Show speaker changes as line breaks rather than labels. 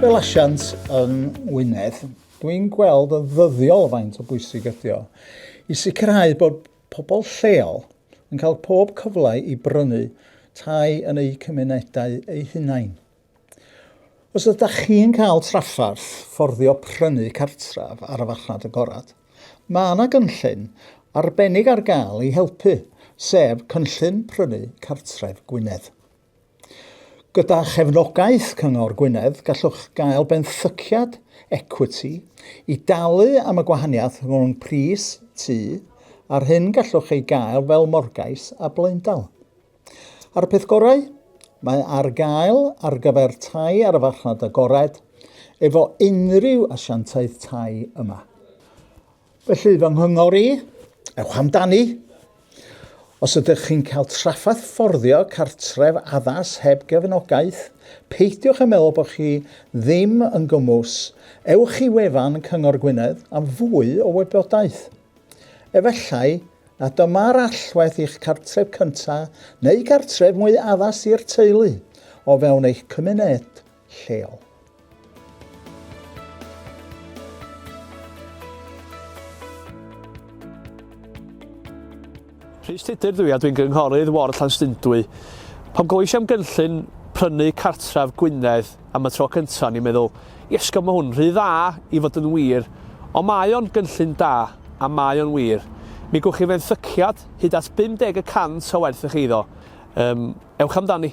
Fel asiant yn Wynedd, dwi'n gweld yn ddyddiol faint o bwysig ydi o i sicrhau bod pobl lleol yn cael pob cyfle i brynu tai yn eu cymunedau eu hunain. Os ydych chi'n cael trafferth fforddio prynu cartref ar y farchnad agorad, mae yna gynllun arbennig ar gael i helpu, sef cynllun prynu cartref Gwynedd. Gyda chefnogaeth Cyngor Gwynedd, gallwch gael benthyciad equity i dalu am y gwahaniaeth rhwng pris tŷ a'r hyn gallwch ei gael fel morgais a blaendal. A'r peth gorau, mae ar gael ar gyfer tai ar y farchnad agored efo unrhyw asiantaeth tai yma. Felly fy nghyngor i, ewch amdani. Os ydych chi'n cael trafferth fforddio cartref addas heb gefnogaeth, peidiwch yn meddwl bod chi ddim yn gymws. Ewch i wefan Cyngor Gwynedd am fwy o wybodaeth. Efallai na dyma'r allwedd i'ch cartref cyntaf neu cartref mwy addas i'r teulu o fewn eich cymuned lleol.
Rhys Tudur dwi a dwi'n gynghorydd Ward Llanstindwy. Pan glywais am gynllun prynu cartref Gwynedd am y tro cyntaf, ni'n meddwl, iesgo mae hwn rhy dda i fod yn wir, ond mae o'n gynllun da a mae o'n wir. Mi gwch chi fenthyciad hyd at 50% o werth eich iddo. Ewch amdani.